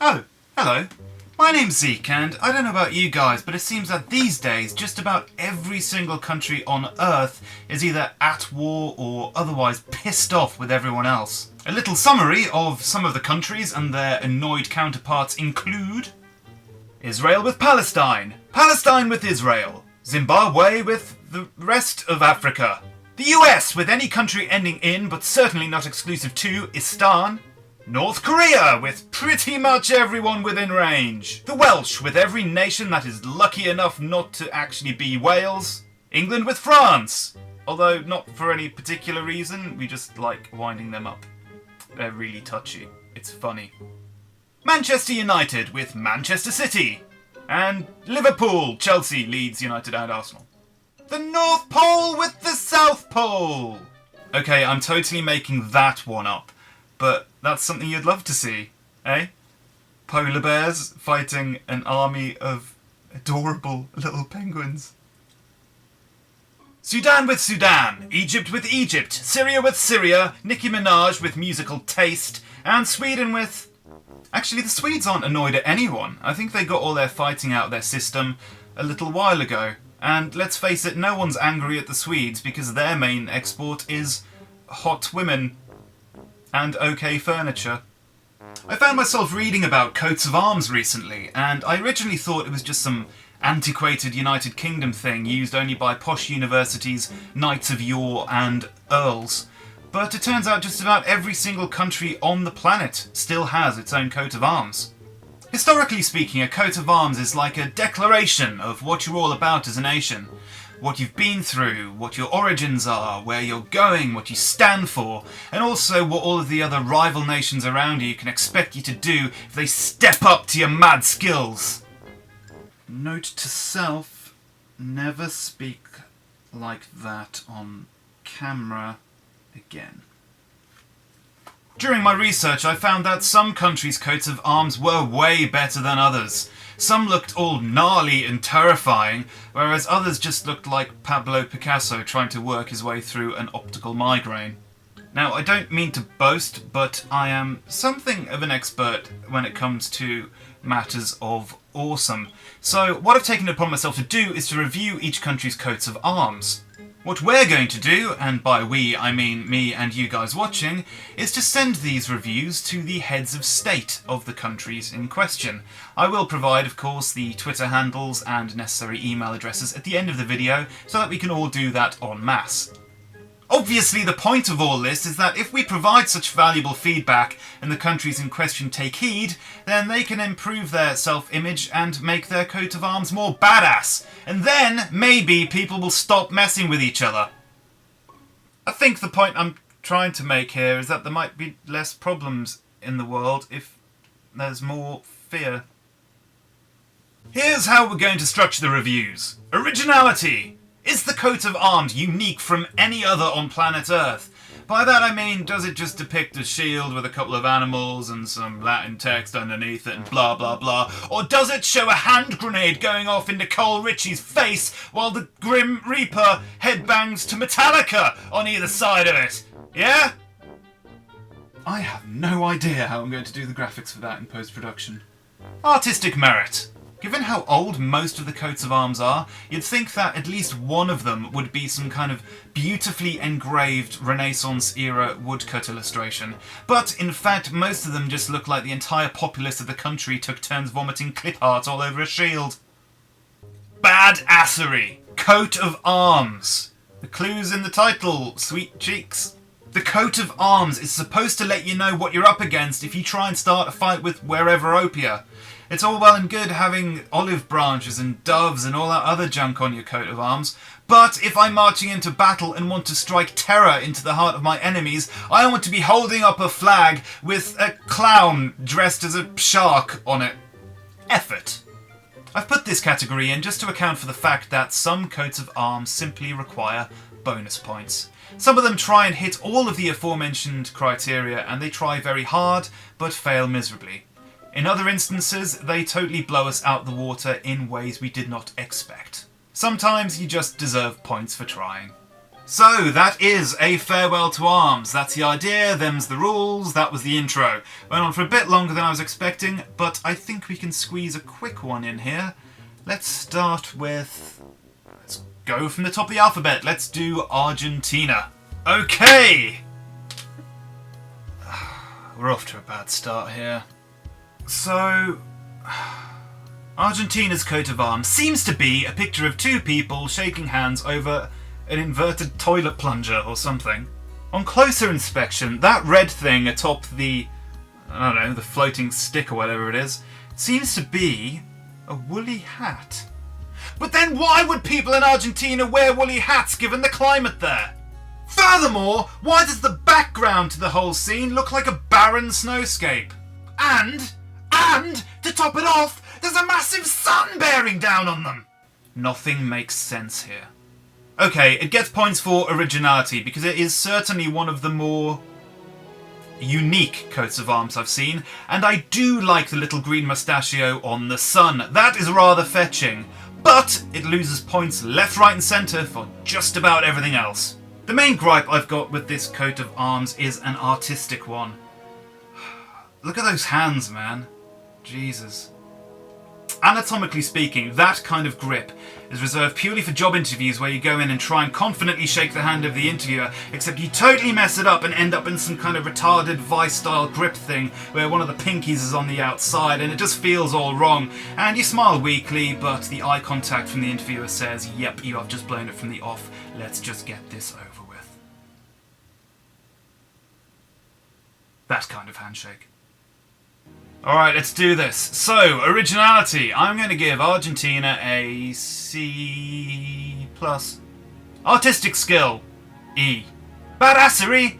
Oh, hello. My name's Zeke, and I don't know about you guys, but it seems that these days just about every single country on Earth is either at war or otherwise pissed off with everyone else. A little summary of some of the countries and their annoyed counterparts include Israel with Palestine, Palestine with Israel, Zimbabwe with the rest of Africa, the US with any country ending in but certainly not exclusive to Istan, North Korea with pretty much everyone within range, the Welsh with every nation that is lucky enough not to actually be Wales, England with France, although not for any particular reason, we just like winding them up. They're really touchy, it's funny. Manchester United with Manchester City, and Liverpool, Chelsea, Leeds United and Arsenal. The North Pole with the South Pole! Okay, I'm totally making that one up. But that's something you'd love to see, eh? Polar bears fighting an army of adorable little penguins. Sudan with Sudan, Egypt with Egypt, Syria with Syria, Nicki Minaj with musical taste, and Sweden with... Actually, the Swedes aren't annoyed at anyone. I think they got all their fighting out of their system a little while ago. And let's face it, no one's angry at the Swedes because their main export is hot women and okay furniture. I found myself reading about coats of arms recently, and I originally thought it was just some antiquated United Kingdom thing used only by posh universities, knights of yore and earls. But it turns out just about every single country on the planet still has its own coat of arms. Historically speaking, a coat of arms is like a declaration of what you're all about as a nation. What you've been through, what your origins are, where you're going, what you stand for, and also what all of the other rival nations around you can expect you to do if they step up to your mad skills. Note to self, never speak like that on camera again. During my research, I found that some countries' coats of arms were way better than others. Some looked all gnarly and terrifying, whereas others just looked like Pablo Picasso trying to work his way through an optical migraine. Now, I don't mean to boast, but I am something of an expert when it comes to matters of awesome. So what I've taken it upon myself to do is to review each country's coats of arms. What we're going to do, and by we I mean me and you guys watching, is to send these reviews to the heads of state of the countries in question. I will provide, of course, the Twitter handles and necessary email addresses at the end of the video so that we can all do that en masse. Obviously, the point of all this is that if we provide such valuable feedback and the countries in question take heed, then they can improve their self-image and make their coat of arms more badass. And then, maybe, people will stop messing with each other. I think the point I'm trying to make here is that there might be less problems in the world if there's more fear. Here's how we're going to structure the reviews. Originality. Is the coat of arms unique from any other on planet Earth? By that I mean, does it just depict a shield with a couple of animals and some Latin text underneath it and blah blah blah? Or does it show a hand grenade going off into Cole Ritchie's face while the Grim Reaper headbangs to Metallica on either side of it? Yeah? I have no idea how I'm going to do the graphics for that in post-production. Artistic merit. Given how old most of the coats of arms are, you'd think that at least one of them would be some kind of beautifully engraved Renaissance-era woodcut illustration. But, in fact, most of them just look like the entire populace of the country took turns vomiting clip art all over a shield. Badassery. Coat of arms. The clue's in the title, sweet cheeks. The coat of arms is supposed to let you know what you're up against if you try and start a fight with wherever Opia. It's all well and good having olive branches and doves and all that other junk on your coat of arms, but if I'm marching into battle and want to strike terror into the heart of my enemies, I want to be holding up a flag with a clown dressed as a shark on it. Effort. I've put this category in just to account for the fact that some coats of arms simply require bonus points. Some of them try and hit all of the aforementioned criteria, and they try very hard, but fail miserably. In other instances, they totally blow us out the water in ways we did not expect. Sometimes you just deserve points for trying. So, that is a farewell to arms. That's the idea, them's the rules, that was the intro. Went on for a bit longer than I was expecting, but I think we can squeeze a quick one in here. Let's start with... let's go from the top of the alphabet. Let's do Argentina. Okay! We're off to a bad start here. So... Argentina's coat of arms seems to be a picture of two people shaking hands over an inverted toilet plunger or something. On closer inspection, that red thing atop the, I don't know, the floating stick or whatever it is, seems to be a woolly hat. But then why would people in Argentina wear woolly hats given the climate there? Furthermore, why does the background to the whole scene look like a barren snowscape? And, to top it off, there's a massive sun bearing down on them! Nothing makes sense here. Okay, it gets points for originality, because it is certainly one of the more unique coats of arms I've seen, and I do like the little green mustachio on the sun. That is rather fetching, but it loses points left, right and centre for just about everything else. The main gripe I've got with this coat of arms is an artistic one. Look at those hands, man. Jesus. Anatomically speaking, that kind of grip is reserved purely for job interviews where you go in and try and confidently shake the hand of the interviewer, except you totally mess it up and end up in some kind of retarded vice-style grip thing where one of the pinkies is on the outside and it just feels all wrong. And you smile weakly, but the eye contact from the interviewer says, yep, you have just blown it from the off, let's just get this over with. That kind of handshake. Alright, let's do this. So, originality. I'm going to give Argentina a C+. Artistic skill, E. Badassery,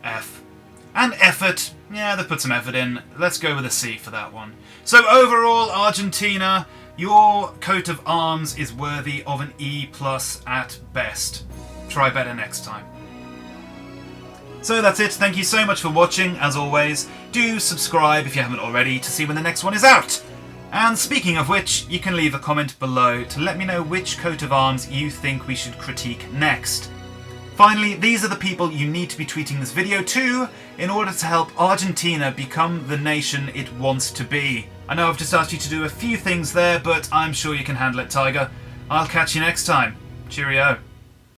F. And effort, yeah, they put some effort in. Let's go with a C for that one. So overall, Argentina, your coat of arms is worthy of an E+ at best. Try better next time. So that's it, thank you so much for watching, as always. Do subscribe if you haven't already to see when the next one is out. And speaking of which, you can leave a comment below to let me know which coat of arms you think we should critique next. Finally, these are the people you need to be tweeting this video to in order to help Argentina become the nation it wants to be. I know I've just asked you to do a few things there, but I'm sure you can handle it, Tiger. I'll catch you next time. Cheerio.